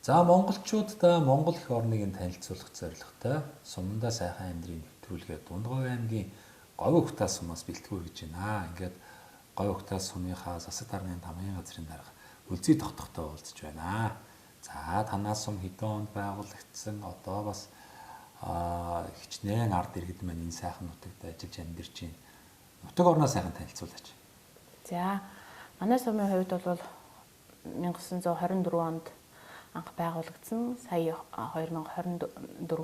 За монголчуудаа Монгол их орныг танилцуулах зорилготой сумандаа сайхан амьдрыг нэвтрүүлгээ Дундгой аймгийн Говь Ухтаа сумаас бэлтгэр гэж байна. Ингээд Говь Ухтаа сумынхаа засаг даргын тамгын газрын дарга Үлзий тогтохтой уулзж байна. За танаас сум хэдэн онд байгуулагдсан одоо бас хичнээн ард иргэд маань энэ сайхан нутагт ажиллаж амьдарч байна. Нутаг орноо сайхан танилцуулаач. За манай сумын хувьд бол 1924 онд анх байгуулагдсан. Сая 2024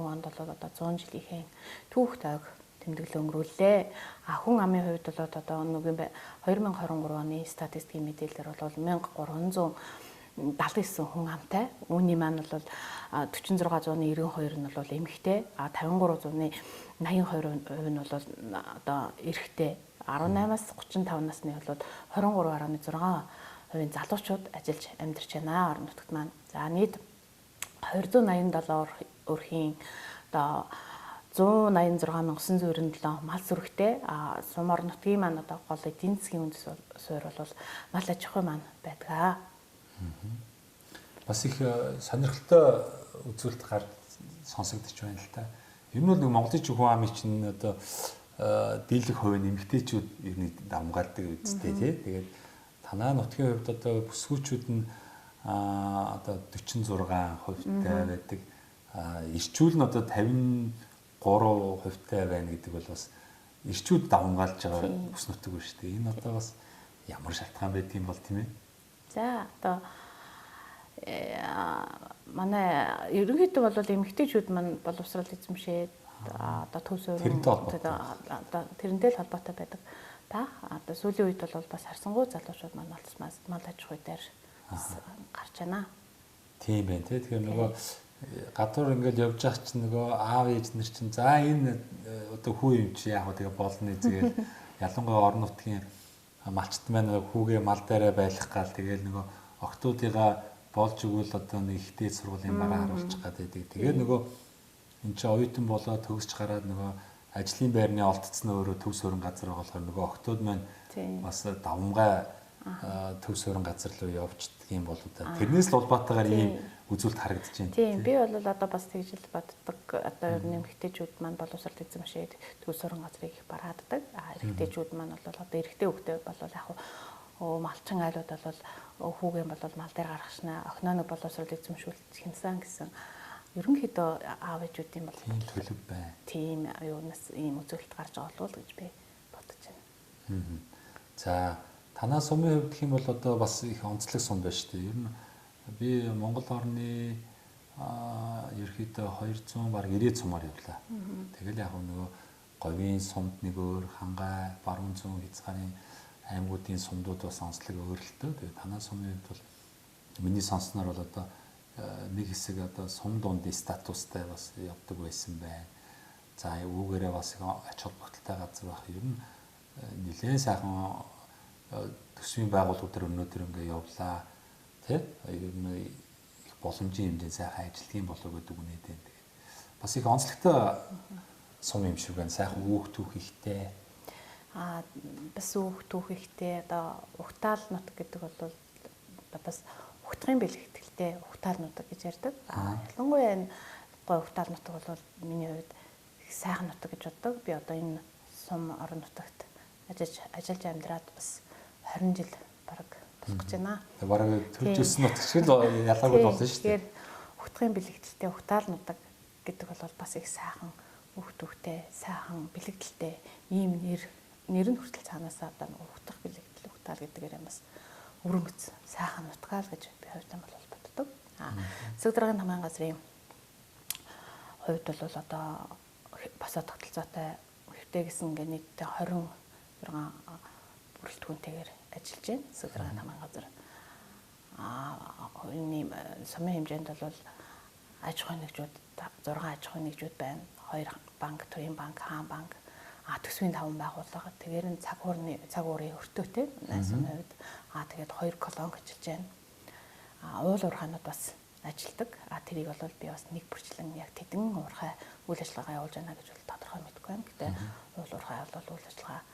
онд бол одоо 100 жилийнхээ түүх тойг тэмдэглэл өнгөрүүллээ. Хүн амын хувьд бол одоо 2023 оны статистикийн мэдээлэлээр бол 1379 хүн амтай. Үүний маань бол 4692 нь бол эмэгтэй, 5380 82% нь бол одоо эрэгтэй, 18-аас 35 насны бол 23.6% залуучууд ажиллаж амьдарч байна орон нутагт маань. За нийт 287 өрхийн одоо 186,997 мал сүрэгтэй сум орон нутгийн маань одоо гол эдийн засгийн үндэс суурь бол мал аж ахуй маань байдаг. Бас их сонирхолтой үзүүлэлт гарч сонсогдож байна л та. Ер нь бол нэг Монголын хүн амын чинь одоо дийлэх хувь нэмэгтэйчүүд ер нь давмгаалдаг үсттэй тий. Тэгээд танаа нутгийн хувьд одоо бүсгүүчүүд нь одоо 46%тай байдаг. Ирчүүл нь одоо 53%тай байна гэдэг бол бас ирчүүд давмгаалж байгаа бүс нутаг байна шүү дээ. Энэ одоо бас ямар шалтгаан байдгийг бол тийм ээ. За одоо манай ерөнхийдөө бол эмэгтэйчүүд маань боловсрал эзэмшээд одоо төв суурин тэрнтэй л холбоотой байдаг. Одоо сүүлийн үед бол бас харсангуй залуучууд маань мал аж ахуй дээр гарч байна. Тийм байна тий. Тэгэхээр нөгөө гадуур ингээл явж байгаа чинь нөгөө аав ээж нар чинь за энэ одоо хүү юм чи яг тэгээ болно зүгээр ялангуяа орон нутгийн малчт маань хүүгээ мал дээрээ байлгах гал тэгээл нөгөө октоодыгаа болж өгвөл одоо нэг ихтэй сургуулийн бараа харуулчих гэдэг. Тэгээд нөгөө энэ чинь оюутан болоод төгсч гараад нөгөө ажлын байрны олдцсон өөрөө төв суурин газар болохоор нөгөө октод маань бас давмгай төв суурин газар руу явждаг юм болоо да. Тэрнээс л улбаатаагаар ийм үзүүлэлт харагдаж байна. Тийм би бол одоо бас тэгж л боддог. Одоо нэмэгтэйчүүд маань боловсрол эзэмшээд төв суурин газрыг их барааддаг. Эрэгтэйчүүд маань бол одоо эрэгтэй хөлтэй бол яг малчин айлууд бол хүүгийн бол мал дээр гаргахшна охиноо боловсрол эзэмшүүлэх хинсэн гэсэн ерөнхийдөө аав ээжүүдийн бол төлөв байна. Тийм юунаас ийм үзүүлэлт гарч байгаа болов уу гэж би бодож байна. За танаа сумын хувьд гэх юм бол одоо бас их онцлог сум байна шүү дээ. Ер нь би Монгол орны ерөнхийдөө 200 баг 90 сумаар явлаа. Тэгэл яг нөгөө говийн сумд нэг өөр, хангай, баруун зүүн хязгаарын аймагуудын сумдууд бас онцлог өөр л тоо. Тэгээ танаа сумын хувьд бол миний сонсноор бол одоо нэг хэсэг одоо сум дундын статустай бас явдаг байсан байна. За үүгээрээ бас ач холбогдолтой газар байх. Ер нь нэлээд сайхан төсвийн байгууллагуудаар өнөөдөр ингээ явлаа. Тэ? Ер нь их боломжийн хэмжээнд сайхан ажилтгийн болов гэдэг үнэтэй. Тэгээд бас их онцлогтой сум юм шиг байна. Сайхан үүх түүх ихтэй. Бас үүх түүх ихтэй одоо Ухтаал нутаг гэдэг бол бас Ухтгын бэлэгдэлтэй Ухтаал нутаг гэж ярьдаг. Ялангуяа энэ гой Ухтаал нутаг бол миний хувьд их сайхан нутаг гэж боддог. Би одоо энэ сум орон нутагт ажиллаж амьдраад бас 20 жил бараг болох гэж байна. Бараг төрж өссөн нутаг шиг л ялгаагүй болно шүү дээ. Тэгэхээр Ухтгын бэлэгдэлтэй Ухтаал нутаг гэдэг бол бас их сайхан бүх түүхтэй, сайхан бэлэгдэлтэй ийм нэр нь хүртэл цаанаасаа одоо Ухтах бэлэгдэл Ухтаал гэдгээр юм бас өрөнгөц сайхан нутгаал гэж би хувьдаа бол боддог. Засаг даргын тамгын газрын хувьд бол одоо босоо тогтолцоотой хэвтэй гэсэн ингээ нийтдээ 26 бүрэлдэхүүнтэйгээр ажиллаж байна. Засаг даргын тамгын газар. Энэ сумын хэмжээнд бол аж ахуйн нэгжүүд 6 аж ахуйн нэгжүүд байна. 2 банк, Төрийн банк, Хаан банк, төсвийн 5 байгууллага. Тэгэхээр энэ цаг уурын өртөөтэй сумын хувьд тэгээд 2 колонк ажиллаж байна. Уул уурхайнууд бас ажилладаг. Тэрийг бол би бас нэг бүрчлэн яг тэдэн уурхай үйл ажиллагаа явуулж байна гэж бол тодорхой мэдэхгүй байна. Гэтэ уул уурхай бол үйл ажиллагаа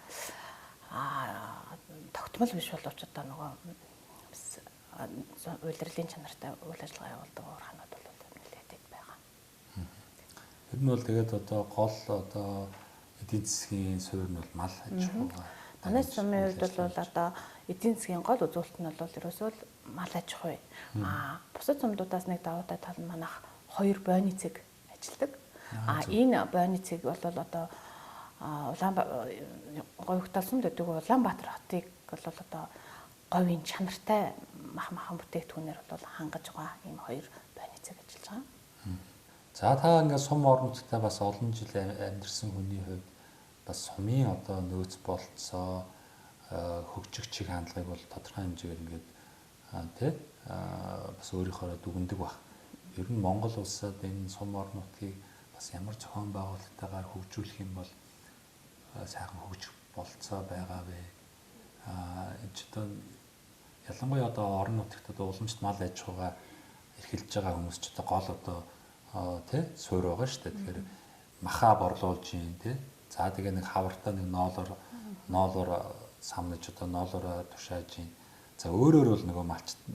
тогтмол биш боловч одоо нөгөө улирлын чанартай үйл ажиллагаа явуулдаг уурхайнууд Тэр нь бол тэгээд одоо гол одоо эдийн засгийн суурь нь бол мал аж ахуйгаа. Манай сумын хувьд бол одоо эдийн засгийн гол үзүүлэлт нь бол ерөөсөө л мал аж ахуй. Бусад сумдуудаас нэг даваатай тал нь манайх 2 бойны цэг ажилладаг. Энэ бойны цэг бол одоо Говьхтал сумд гэдэг Улаанбаатар хотыг бол одоо говийн чанартай махан бүтээгдэхүүнээр бол хангаж байгаа ийм 2 бойны цэг ажиллаж байгаа. За та ингээд сум орон нутгад бас олон жил амьдарсан хүний хувьд бас сумын одоо нөөц болцоо хөгжих чиг хандлагыг бол тодорхой хэмжээгээр ингээд тий бас өөрийнхөө дүгндэг баг. Ер нь Монгол улсад энэ сум орон нутгийг бас ямар зохион байгуулалттайгаар хөгжүүлэх юм бол сайхан хөгжих болцоо байгаа вэ? Энэ ч одоо ялангуяа одоо орон нутагт одоо уламжлалт мал аж ахуйгаа эрхэлж байгаа хүмүүс ч одоо гол одоо тий суурь байгаа шүү дээ. Тэгэхээр махаа борлуулж юм тий. За тэгээ нэг хавартаа нэг ноолоор самнаж одоо ноолоороо тушааж юм. За өөрөөр бол нөгөө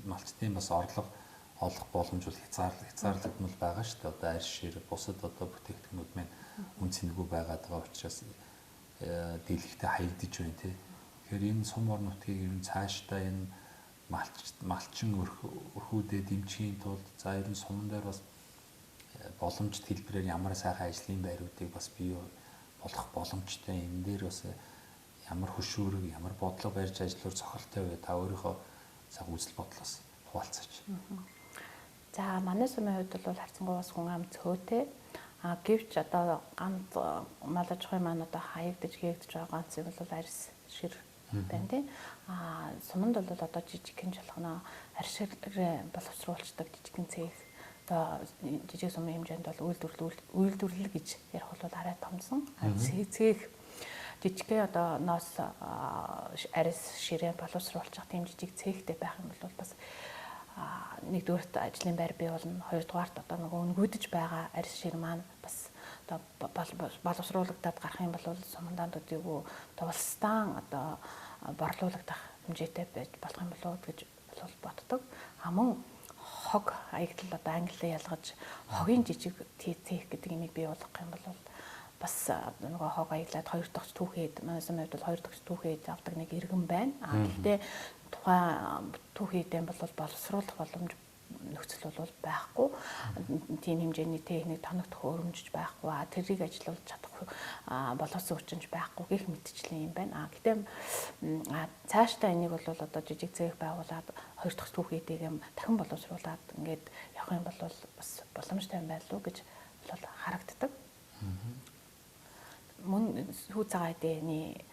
малчтын бас орлого олох боломж бол хязгаарлагдмал байгаа шүү дээ. Одоо арьс шир бусад одоо бүтээгдэхүүнүүд маань үн цэнэгүй байгаад байгаа учраас дийлэгтэй хаягдж байна тий. Тэгэхээр энэ сум орон нутгийг ер нь цаашдаа энэ малчин өрхүүдэд дэмжихийн тулд за ер нь суман дээр бас боломжит хэлбэрээр ямар сайхан ажлын байруудыг бас бий болох боломжтой энэ дээр бас ямар хөшүүрэг ямар бодлого барьж ажиллахаар цохолтой вэ та өөрийнхөө цаг үзэл бодлоос хуваалцаач. За манай сумын хувьд бол харьцангуй бас хүн ам цөөтэй гэвч одоо ганц мал аж ахуйн маань одоо хаягдж гээгдэж байгаа ганц юм бол арьс шир байна тийм. Суманд бол одоо жижигхэн жолхоноо арьс ширээ боловсруулцдаг жижигхэн цэг одоо жижиг сумын хэмжээнд бол үйлдвэрлэл гэж ярих бол арай томсон. Цэг жижигхэн одоо ноос арьс ширээ боловсруулчих тийм жижиг цэгтэй байх юм бол бас нэгдүгээрт ажлын байр бий болно. Хоёрдугаарт одоо нөгөө өнгөдөж байгаа арьс шир маань бас одоо боловсруулагдаад гарах юм бол сумандаа төдийгүй тулстан одоо борлуулагдах хэмжээтэй байж болох юм болоо гэж боддог. Мөн хог аягдал одоо англиар ялгаж хогийн жижиг цэх гэдэг имийг бий болгох юм бол бас нөгөө хог аяглаад 2 дахь түүхэд манай сумын хувьд бол 2 дахь түүхэд авдаг нэг иргэн байна. Гэхдээ тухайн түүхийдээ бол боловсруулах боломж нөхцөл бол байхгүй. Тийм хэмжээний техник тоногдох өрөмжж байхгүй. Тэрийг ажиллуулж чадах боловсон хүчин байхгүй гэх мэтчлийн юм байна. Гэтэ цаашдаа энийг бол одоо жижиг цэг байгуулад 2 дахь түүхийдээ дахин боловсруулад ингээд явах юм бол бас боломжтой юм байна лу гэж бол харагддаг. Мөн сүү цагаан эдэний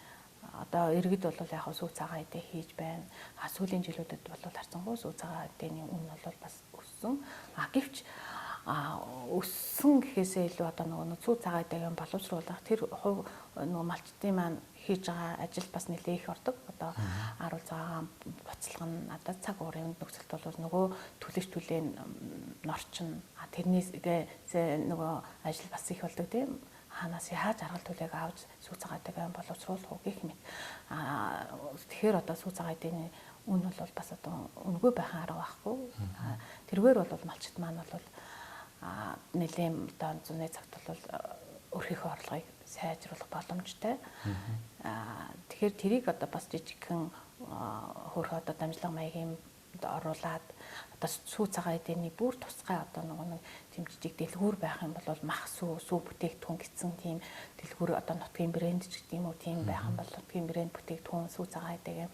одоо иргэд бол яг сүү цагаан эдэ хийж байна. Сүүлийн жилүүдэд бол харцангуй сүү цагаан эдэний үн бол бас өссөн. Гэвч өссөн гэхээсээ илүү одоо нөгөө сүү цагаан эдэгийн боловсруулах тэр хувь нөгөө малчтын маань хийж байгаа ажил бас нэлээд их ордог. Одоо аруул цагаан буцалган одоо цаг уурын нөхцөлд бол нөгөө түлэж түлээн норчин тэрнээсээ нөгөө ажил бас их болдог тийм. Ханаас яаж аргал төлөг авч сүү цагаатай боловсруулах уу гэх мэт. Тэгэхээр одоо сүү цагааны үн бол бас одоо үнгүй байхын арга байхгүй. Тэргээр бол малчт маань бол нэлийн одоо зуны цагт бол өөрийнхөө орлогыг сайжруулах боломжтой. Тэгэхээр тэрийг одоо бас жижигхэн хөөрхөн одоо дамжлага маягийн оруулаад одоо сүү цагаан эдэний бүр тусгай одоо нэг тийм жижиг дэлгүүр байх юм бол мах сүү бүтээгдэхүүн гэсэн тийм дэлгүүр одоо нутгийн брэнд ч гэдэг юм уу тийм байх юм бол нутгийн брэнд бүтээгдэхүүн сүү цагаан эдэгээ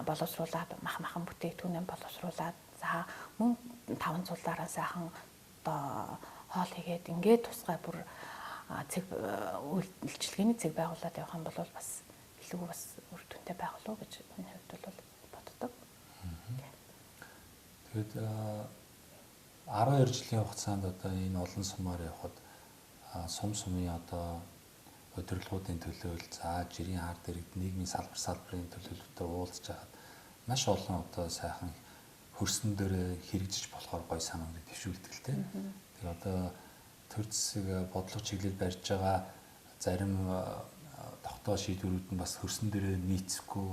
боловсруулад махан бүтээгдэхүүнээ боловсруулад за мөн 5 цулаараа сайхан одоо хоол хийгээд ингээд тусгай бүр цэг үйлчлэгээний цэг байгуулад явах юм бол бас илүү бас үр дүнтэй байх болов уу гэж миний хувьд бол боддог. Тэгэд 12 жилийн хугацаанд одоо энэ олон сумаар явхад сумын одоо удирдлагуудын төлөөлөл за жирийн хар дэргэд нийгмийн салбарын төлөөлөлтөд уулзж хаад маш олон одоо сайхан хөрсөн дээр хэрэгжиж болохоор гой санааг дэвшүүлдэг л дээ. Тэгээ одоо төр зэсэг бодлого чиглэл барьж байгаа зарим тогтоо шийдвэрүүд нь бас хөрсөн дээр нийцэхгүй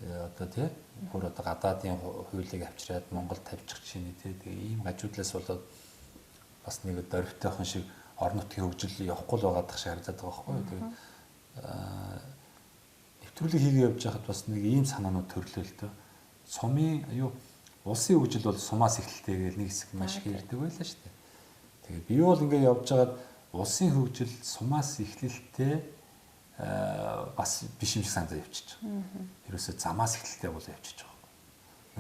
одоо тий бүр одоо гадаадын хуулийг авчираад Монголд тавьчих чинь тий тэгээ ийм гажуудлаас болоод бас нэг дөрвтойхон шиг орон нутгийн хөгжил явахгүй л байгаадах шиг харагдаад байгаа байхгүй юу. Тэгээд нэвтрүүлэг хийгээ явж байхад бас нэг ийм санаанууд төрлөө л дөө. Сумын улсын хөгжил бол сумаас эхэлтэй гэж нэг хэсэг маш их ярьдаг байлаа шүү дээ. Тэгээд би бол ингээд явж байгаад улсын хөгжил сумаас эхлэлтэй бас биш юм шиг санагдаж явчихж байгаа. Ерөөсөө замаас эхлэлтэй бол явчихж байгаа.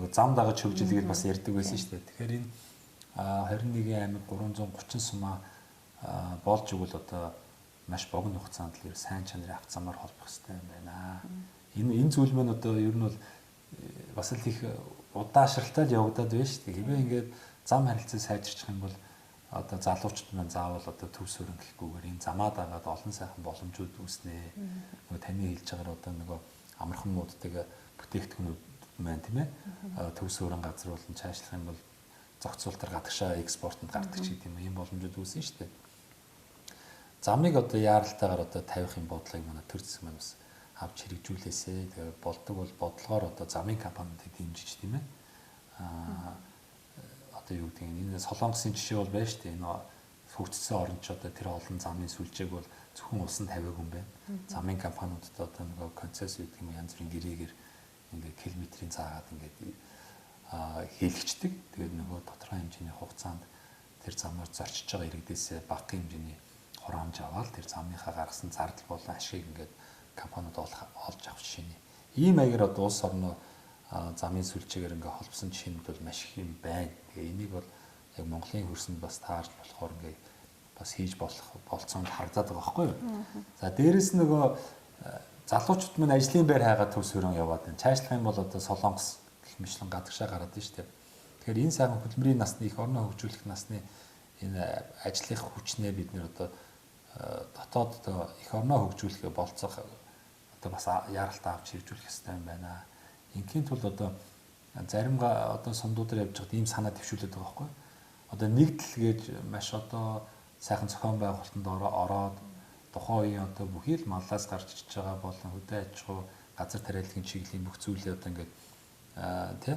Нөгөө зам дагаж хөгжилгээд бас ярьдаг байсан шүү дээ. Тэгэхээр энэ 21 аймаг 330 сумаа болж игэл одоо маш богино хугацаанд л сайн чанарын авц замаар холбох хэрэгтэй юм байна. Энэ зүйл маань одоо ер нь бол бас л их удаашралтай л явагдаад байна шүү дээ. Хэвээ ингээд зам харилцаа сайжирчих юм бол одоо залуучууд маань заавал одоо төв суурин гэхгүйгээр энэ замаа дагаад олон сайхан боломжууд үүснэ. Нөгөө таны хэлж байгаагаар одоо нөгөө амархан мууддаг бүтээгдэхүүнүүд маань тийм ээ. Төв суурин газар болон цаашлах юм бол зохицуултар гадагшаа экспортод гардаг ч гэдэм юм боломжууд үүснэ шүү дээ. Замыг одоо яаралтайгаар одоо тавих юм бодлогыг манай төр зэсэг маань бас авч хэрэгжүүлээсэ. Тэгээ болдог бол бодлогоор одоо замын компаниудыг дэмжиж тийм ээ. Одоо юу гэдэг энэ Солонгосын жишээ бол байна шүү дээ. Энэ хөгжсөн орнд ч одоо тэр олон замын сүлжээг бол зөвхөн улсан тавиаг юм байна. Замын компаниудад одоо нөгөө концесс гэдэг юм янз бүрийн гэрээгээр ингээд километрийн цаагаад ингээд хийлгчдэг. Тэгээд нөгөө тодорхой хэмжээний хугацаанд тэр замаар зорчиж байгаа иргэдээс бага хэмжээний хураамж аваад тэр замынхаа гаргасан зардал болон ашиг ингээд компаниуд олж авах жишээ нь. Ийм маягаар одоо улс орноо замын сүлжээгээр ингээд холбосон жишээнүүд бол маш их юм байна. Тэгээ энийг бол яг Монголын хөрсөнд бас таарч болохоор ингээд бас хийж болцоонд харагдаад байгаа байхгүй юу. За дээрэс нөгөө залуучууд маань ажлын байр хайгаад төв суурин яваад байна. Цаашлах юм бол одоо Солонгос гэх мэтлэн гадагшаа гараад байна шүү дээ. Тэгэхээр энэ сайхан хөдөлмөрийн насны их орноо хөгжүүлэх насны энэ ажлын хүчнээ бид нэр одоо дотоод их орноо хөгжүүлэхээ болцох одоо бас яаралтай авч хэрэгжүүлэх хэрэгтэй юм байна. Инхийн тулд одоо заримгаа одоо сумдуудаар явж байхад ийм санаа төвшүүлээд байгаа байхгүй. Одоо нэгдэл гэж маш одоо сайхан зохион байгуулалтанд ороод тухайн үеийн одоо бүхий л маллаас гарч иж байгаа болон хөдөө аж ахуй газар тариаллын чиглэлийн бүх зүйлээ одоо ингээд тий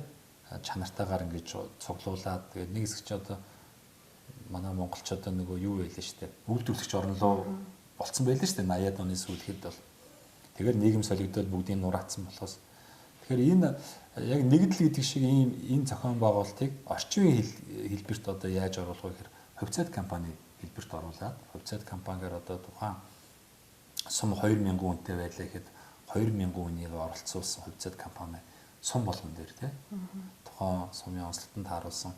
чанартаагаар ингээд цуглуулад тэгээд нэг хэсэг чи одоо манай монголч одоо нөгөө юу байлаа шүү дээ. Үйлдвэрлэгч орн руу болцсон байлаа шүү дээ. 80-аад оны сүүлхэд бол тэгээд нийгэм солигдоод бүгдийг нураацсан болохоос тэгэхээр энэ яг нэгдэл гэдэг шиг ийм зохион байгуулалтыг орчин үеийн хэлбэрт одоо яаж оруулах вэ гэхээр хувьцаат компани хэлбэрт оруулаад хувьцаат компанигаар одоо тухайн сум 2000 үнэтэй байлаа гэхэд 2000 үнийг оролцуулсан хувьцаат компани сум болгон дээр тий тухайн сумын онцлогтод тааруулсан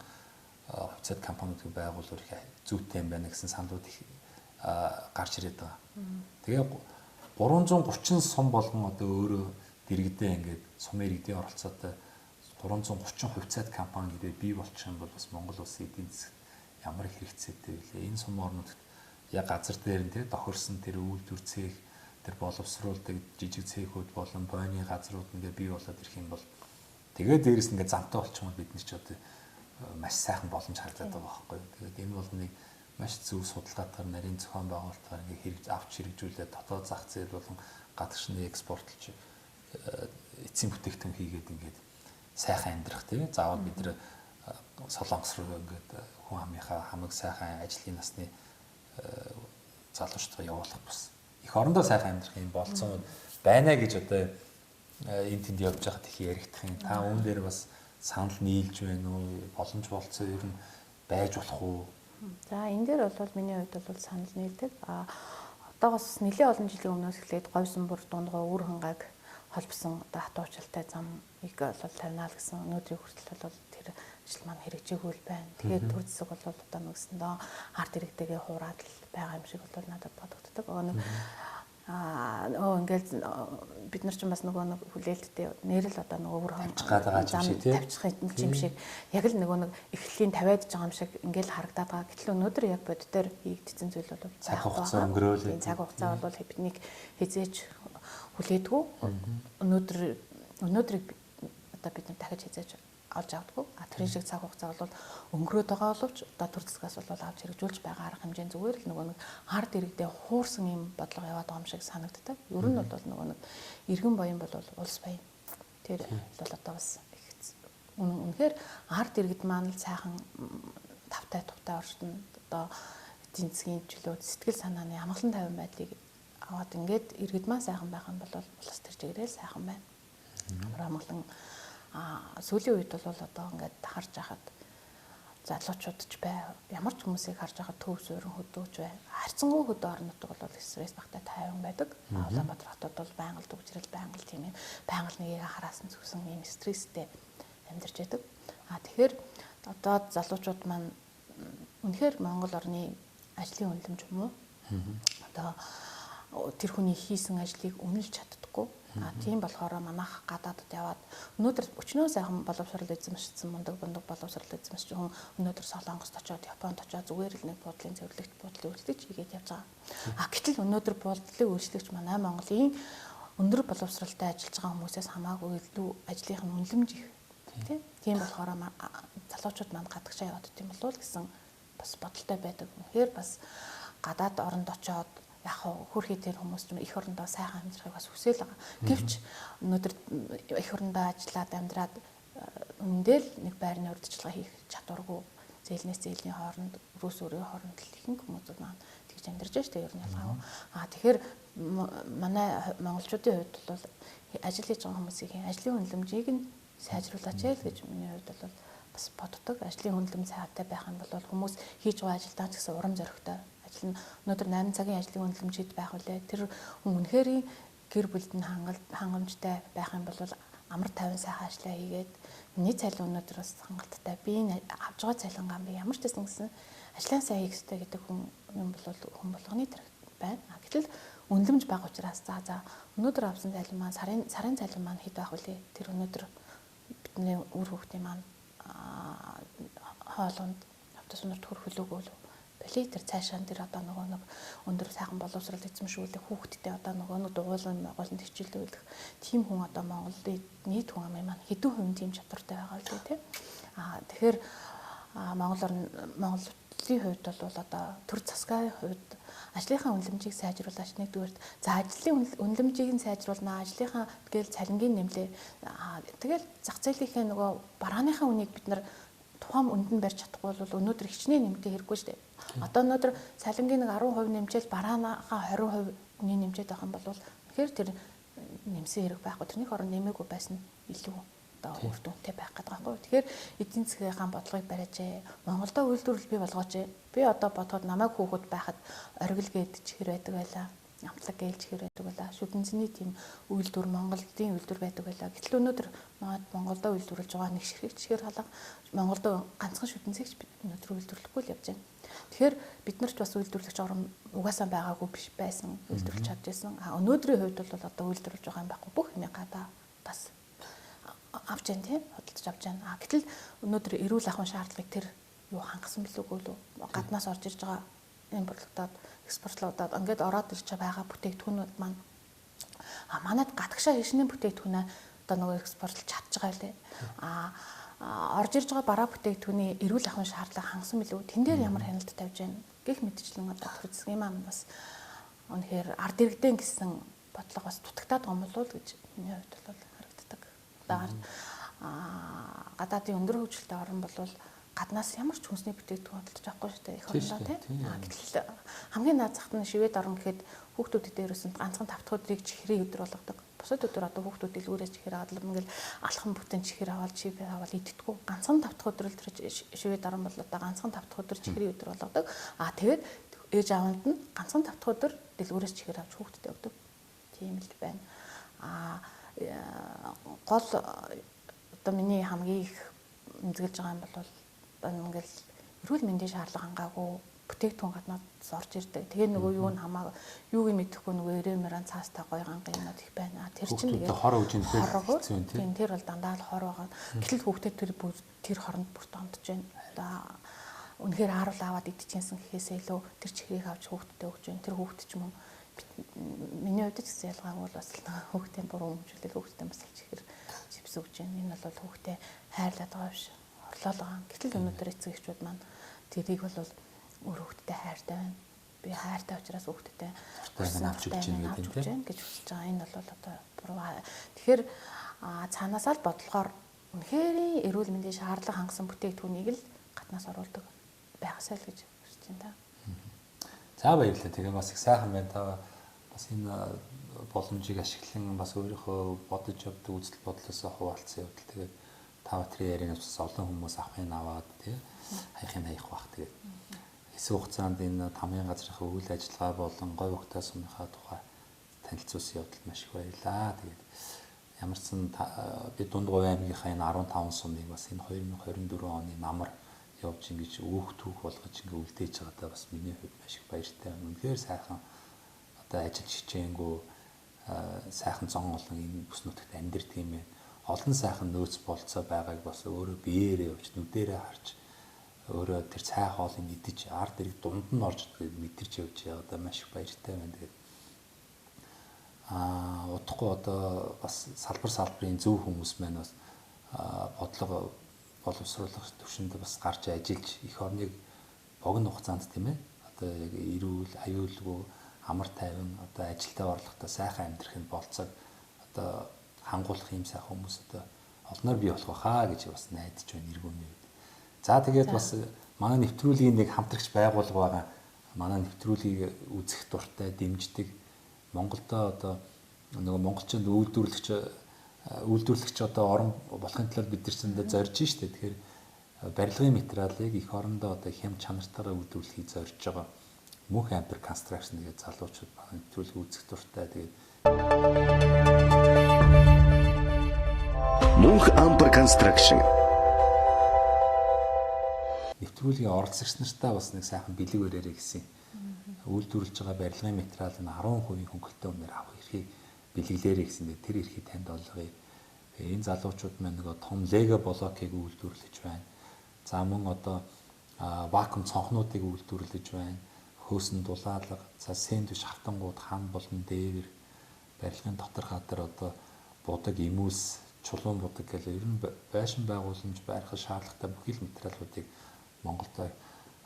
хувьцаат компаниудыг байгуулах их зүйтэй юм байна гэсэн саналууд их гарч ирээд байгаа. Тэгээ 330 сум болгон одоо өөрөө дэргэдээ ингээд сумын иргэдийн оролцоотой 330 хувьцаат компани гэдэг бий болчих юм бол бас Монгол улсын эдийн засагт ямар их хэрэгцээтэй вэ? Энэ сум орнуудад яг газар дээр нь тохирсон тэр үйлдвэр цех, тэр боловсруулдаг жижиг цехүүд болон бойны газрууд ингээд бий болоод ирэх юм бол тэгээд дээрэс нь ингээд замтай болчих юм бол бид нар ч одоо маш сайхан боломж харагдаад байгаа байхгүй юу. Тэгээд энэ бол нэг маш зөв судалгаатаар нарийн зохион байгуулалтаар ингээд авч хэрэгжүүлээд дотоод зах зээл болон гадагшны экспортлж эцсийн бүтээгдэхүүн хийгээд ингээд сайхан амьдрах тийм заавал бид нэр Солонгос руу ингээд хүн амынхаа хамаг сайхан ажлын насны залуучдаа явуулах бус. Их орондоо сайхан амьдрах юм болцсон байна гэж одоо энэ тэнд явж байхад их яригдах юм. Та өмнө дээр бас санал нийлж байна уу? Боломж болцоо ер нь байж болох уу? За энэ дээр бол миний хувьд бол санал нийлдэг. Одоогоос нэлээд олон жилийн өмнөөс эхлээд говьсон бүр дундгой үр хангааг холбосон одоо хатуучилтай замыг бол тавина л гэсэн өнөөдрийн хүртэл бол тэр ажил маань хэрэгжээгүй л байна. Тэгээд төр зэсэг бол одоо нэгсэндээ арт иргэдэгээ хуураад л байгаа юм шиг бол надад бодогддог. Ингээл бид нар ч бас нөгөө хүлээлттэй нэрэл одоо нөгөө үр хангааг тавьчих юм шиг яг л нөгөө нэг эхлэлийн тавиад байгаа юм шиг ингээл харагдаад байгаа. Гэтэл өнөөдөр яг бод дээр хийгдсэн зүйл бол цаг хугацаа өнгөрөөл. Цаг хугацаа бол биднийг хизээж хүлээдгүй. Өнөөдрийг одоо бид нар дахиж хязгаарч олж авдаггүй. Тэр шиг цаг хугацаа бол өнгөрөөд байгаа боловч одоо төр зэсгээс бол авч хэрэгжүүлж байгаа арга хэмжээнд зүгээр л нөгөө нэг ард иргэдээ хуурсан юм бодлого яваад байгаа юм шиг санагддаг. Ер нь бол нөгөө нэг иргэн боён бол улс баян. Тэр бол одоо бас үнэхээр ард иргэд маань л сайхан тавтай тувтай оршинд одоо эдийн засгийн чөлөө сэтгэл санааны амгалан тайван байдлыг аваад ингээд иргэдмаа сайхан байх юм бол улс төр чигээрээ сайхан байна. Амар амгалан сүүлийн үед бол одоо ингээд харж байхад залуучууд ч бай ямар ч хүмүүсийг харж байхад төв суурин хөдөөж бай. Харьцангуй хөдөө орнууд бол стресс багтаа тайван байдаг. Улаанбаатар хотод бол байнга л дүгжрэл байнга л тийм ээ. Байнга л нэгийг хараасан зүгсэн ийм стресстэй амьдарч байдаг. Тэгэхээр одоо залуучууд маань үнэхээр Монгол орны ажлын үнэлэмж юм уу? Одоо тэр хүний хийсэн ажлыг үнэлж чаддаггүй. Тийм болохоор манайх гадаадд яваад өнөөдөр өчнөө сайхан боловсрол эзэмшсэн мундаг боловсрол эзэмшсэн хүн өнөөдөр Солонгост очоод Японд очоод зүгээр л нэг буудлын зөвлөгт буудлын үйлчлэгч хийгээд явж байгаа. Гэтэл өнөөдөр буудлын үйлчлэгч манай Монголын өндөр боловсролтой ажиллаж байгаа хүмүүсээс хамаагүй илүү ажлынх нь үнэлэмж их. Тийм болохоор залуучууд маань гадагшаа яваад тийм болов гэсэн бас бодолтой байдаг. Тэгэхээр бас гадаад оронд очоод яг хөрхий тэр хүмүүс ч их орондоо сайхан амьдрахыг бас хүсэл байгаа. Гэвч өнөөдөр их орондоо ажиллаад амьдраад үндэл нэг байрны урьдчилгаа хийх чадваргүй зээлнээс зээлийн хооронд өрөөс өрөө хооронд л ихэнх хүмүүс маань тэгж амьдарч байгаа шүү дээ ер нь ялгаагүй. Тэгэхээр манай монголчуудын хувьд бол ажил хийж байгаа хүмүүсийн ажлын үнэлэмжийг нь сайжруулаач л гэж миний хувьд бол бас боддог. Ажлын үнэлэмж сайтай байх юм бол хүмүүс хийж байгаа ажилдаа ч гэсэн урам зоригтой өнөөдөр 8 цагийн ажлын үнэлэмжид байх үлээ. Тэр хүн үнэхээр гэр бүлд нь хангамжтай байх юм бол амар тайван сайхан ажиллаа хийгээд миний цалин өнөөдөр бас хангалттай. Би энэ авж байгаа цалингаа би ямар ч гэсэн ажлаа сайн хийх хэрэгтэй гэдэг хүн юм бол хүн болгоны тарихт байна. Гэтэл үнэлэмж бага учраас за өнөөдөр авсан цалин маань сарын цалин маань хэд байх вүлээ? Тэр өнөөдөр бидний үр хүүхдийн маань хоолунд автобус унаар төр хөлөөгөө тэр цаашаа тэр одоо нөгөө нэг өндөр сайхан боловсрол эзэмшүүлэх хүүхдтэй одоо нөгөө нэг дугуулгын хичээлүүлэх тийм хүн одоо Монголын нийт хүн амын маань хэдэн хувийн тийм чадвартай байгаа л тийм. Тэгэхээр Монголын хувьд бол одоо төр засгийн хувьд ажлынхаа үнэлэмжийг сайжруулаач нэгдүгээр за ажлын үнэлэмжийг нь сайжруулнаа ажлынхаа тэгэл цалингийн нэмлээ тэгэл зах зээлийнхээ нөгөө барааныхаа үнийг бид нар тухайн үнд нь барьж чадахгүй бол өнөөдөр хичнээн нэмтээ хэрэггүй шүү дээ. Одоо өнөөдөр цалингийн нэг 10% нэмжээл барааныхаа 20% үний нэмжээд байх юм бол тэгэхээр тэр нэмсэн хэрэг байхгүй. Тэрнийх оронд нэмээгүй байсан илүү одоо үр дүнтэй байх гэдэг байхгүй. Тэгэхээр эдийн засгийн бодлогыг бариач. Монголдо үйлдвэрлэл бий болгооч. Би одоо бодоход намайг хүүхэд байхад оргил гээд чихэр байдаг байлаа. Амтлаг ээлж хэр байдаг байлаа. Шүдэнцний тийм үйлдвэр Монголын үйлдвэр байдаг байлаа. Гэтэл өнөөдөр Монголдо үйлдвэрлэж байгаа нэг ширхэг чихэр халга Монголдо ганцхан шүдэнцэгч өнөөдөр үйлдвэрлэхгүй л явж байна. Тэгэхээр бид нар ч бас үйлдвэрлэгч орн угаасаа байгаагүй биш байсан үйлдвэрлэж чадж байсан. Өнөөдрийн хувьд бол одоо үйлдвэрлэж байгаа юм байхгүй бүх юм гадаа бас авч जैन тийм хөдөлж авч जैन. Гэтэл өнөөдөр эрүүл ахуйн шаардлагыг тэр юу хангасан билүүгүй лөө гаднаас орж ирж байгаа импортлогдоод экспортлогдоод ингээд ороод ирж байгаа бүтээгдэхүүнүүд маань манайд гадагшаа хишнээ бүтээгдэхүүнээ одоо нөгөө экспортлж чадж байгаа лээ. Орж ирж байгаа бараа бүтээгдэхүүний эрүүл ахуйн шаардлага хангасан билүү? Тэн дээр ямар хяналт тавьж байна? Гэх мэтчлэн одоо төр засгийн маань бас үнэхээр ард иргэдэн гэсэн бодлого бас дутагтаад байгаа юм болов уу гэж миний хувьд бол харагддаг. Гадаадын өндөр хөгжилтэй орн бол гаднаас ямар ч хүнсний бүтээгдэхүүн хөдөлж авахгүй шүү дээ. Их орлоо тийм. Гэтэл хамгийн наад захт нь Швед орн гэхэд хүүхдүүдэд дээрээс нь ганцхан 5 дахь өдрийг чихрийн өдөр болгодог. Бусад өдөр одоо хүүхдүүд дэлгүүрээс чихэр аваад ингээл алхан бүтэн чихэр аваад чип аваад идэгдэггүй. Ганцхан 5 дахь өдөр л тэр Швед орн бол одоо ганцхан 5 дахь өдөр чихрийн өдөр болгодог. Тэгээд ээж аавд нь ганцхан 5 дахь өдөр дэлгүүрээс чихэр авч хүүхдэд өгдөг. Тийм л байна. Гол одоо миний хамгийн их эмзэглэж байгаа юм бол ингээл эрүүл мэндийн шаардлага хангаагүй бүтээгдэхүүн гаднаас орж ирдэг. Тэгээ нөгөө юу нь хамаагүй юуг нь мэдэхгүй нөгөө эрэмэрэн цаастай гоё ганга юмнууд их байна. Тэр чинь тэгээд хор үжин тийм тэр бол дандаа л хор байгаа. Гэтэл хүүхдэд тэр хоронд бүр дондож байна. Одоо үнэхээр ааруул аваад идчихсэн гэхээсээ илүү тэр чихрийг авч хүүхдэд өгч байна. Тэр хүүхд ч юм уу миний хувьд ч гэсэн ялгаагүй бол бас хүүхдийн буруу өмжүүлэл хүүхдийн бас чихэр чипс өгч байна. Энэ бол хүүхдэд хайрлаад байгаа биш. Орлоо байгаа. Гэтэл өнөөдөр эцэг эхчүүд маань тэрийг бол өөр хүүхдэд хайртай байна. Би хайртай учраас хүүхдэд авч өгч байна гэж хүсэж байгаа. Энэ бол одоо буруу. Тэгэхээр цаанаасаа л бодлохоор үнэхээр эрүүл мэндийн шаардлага хангасан бүтээгдэхүүнийг л гаднаас оруулдаг байгаасаа л гэж хүсэж байна та. За баярлалаа. Тэгээ бас их сайхан байна. Та бас энэ боломжийг ашиглан бас өөрийнхөө бодож явдаг үзэл бодлосоо хуваалцсан явдал. Тэгээд та бүхэн ярианаас бас олон хүмүүс авахын аваад тий хаяхын хаях бах. Тэгээд хэсэг хугацаанд энэ тамгын газрынхаа үйл ажиллагаа болон говь ухтаа сумынхаа тухай танилцуулсан явдал маш их баярлалаа. Тэгээд ямар ч сан би Дундгуй аймгийнхаа энэ 15 сумыг бас энэ 2024 оны намар явж ингэж өөх түүх болгож ингэ үлдээж байгаадаа бас миний хувьд маш их баяртай. Үнэхээр сайхан одоо ажил хичээнгүү сайхан зон олон энэ бүс нутагт амьдэрдэг юм байна. Олон сайхан нөөц болцоо байгааг бас өөрөө биеэрээ явж нүдэрээ харж өөрөө тэр цай хоолыг мэдэж ард ирэх дунд нь орж мэдэрч явж байгаадаа маш их баяртай байна. Тэгээд удахгүй одоо бас салбарын зөв хүмүүс маань бас бодлого боловсруулах төвшөнд бас гарч ажиллаж эх орныг богино хугацаанд тийм ээ одоо яг эрүүл аюулгүй амар тайван одоо ажилдаа орлоготой сайхан амьдрахын болцоог одоо хангуулах юм сайхан хүмүүс одоо олноор бий болох байхаа гэж бас найдаж байна эргүүний үед. За тэгээд бас манай нэвтрүүлгийн нэг хамтрагч байгууллага байгаа. Манай нэвтрүүлгийг үзэх дуртай дэмждэг Монголдо одоо нөгөө монголчууд үйлдвэрлэгч одоо орон болохын тулд бид нар зөндөө зорж штэ. Тэгэхээр барилгын материалыг эх орондоо одоо хямд чанартаараа үйлдвэрлэхийг зорж байгаа Мөнх Ампер Construction гэдэг залуучууд байгаа. Нэвтрүүлэг үзэх дуртай. Тэгээд Мөнх Ампер Construction нэвтрүүлгийн оролцогч нартаа бас нэг сайхан бэлэг өрөөрэй гэсэн. Үйлдвэрлэж байгаа барилгын материал нь 10% хөнгөлөлтөө үнээр авах эрхийг бэлэглээрэй гэсэн. Тэр эрхийг танд олгоё. Энэ залуучууд маань нөгөө том лего блокийг үйлдвэрлэж байна. За мөн одоо вакуум цонхнуудыг үйлдвэрлэж байна. Хөөсөн дулаалга, за сэндвич хавтангууд, хан болон дээвэр, барилгын дотор хатар одоо будаг, эмүүлс, чулуун будаг гэх ер нь байшин байгууламж байрах шаардлагатай бүхий л материалуудыг Монголд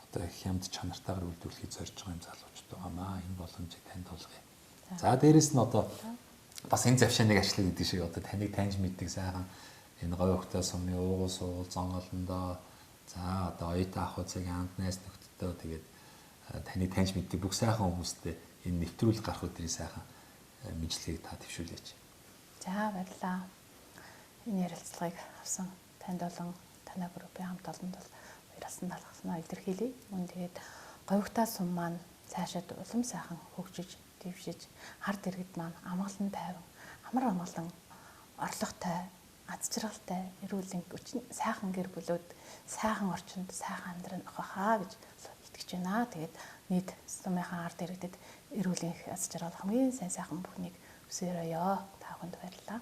одоо хямд чанартаагаар үйлдвэрлэхийг зорж байгаа юм залуучууд байгаамаа. Энэ боломжийг танд олгоё. За дээрэс нь одоо бас энэ завшааныг ашиглах гэдэг шиг одоо таныг таньж мэддэг сайхан энэ говь ухтаа сумын уугуул суул зонголондоо за одоо оюутан ах узгийн анд найз нөхдөдөө тэгээд таныг таньж мэддэг бүх сайхан хүмүүстэй энэ нэвтрүүлэг гарах өдрийн сайхан мэдлэгийг та төвшүүлээч. За баярлалаа. Энэ ярилцлагыг авсан танд болон танай группийн хамт олонд бол баярлсан талхснаа илэрхийлье. Мөн тэгээд говь ухтаа сум маань цаашаад улам сайхан хөгжиж дэвшиж ард иргэд маань амгалан тайван амар амгалан орлоготой аз жаргалтай эрүүл сайхан гэр бүлүүд сайхан орчинд сайхан амьдрах байхаа гэж итгэж байна. Тэгээд нийт сумынхаа ард иргэдэд эрүүл аз жаргал хамгийн сайн сайхан бүхнийг хүсээрээ. Та бүхэнд баярлалаа.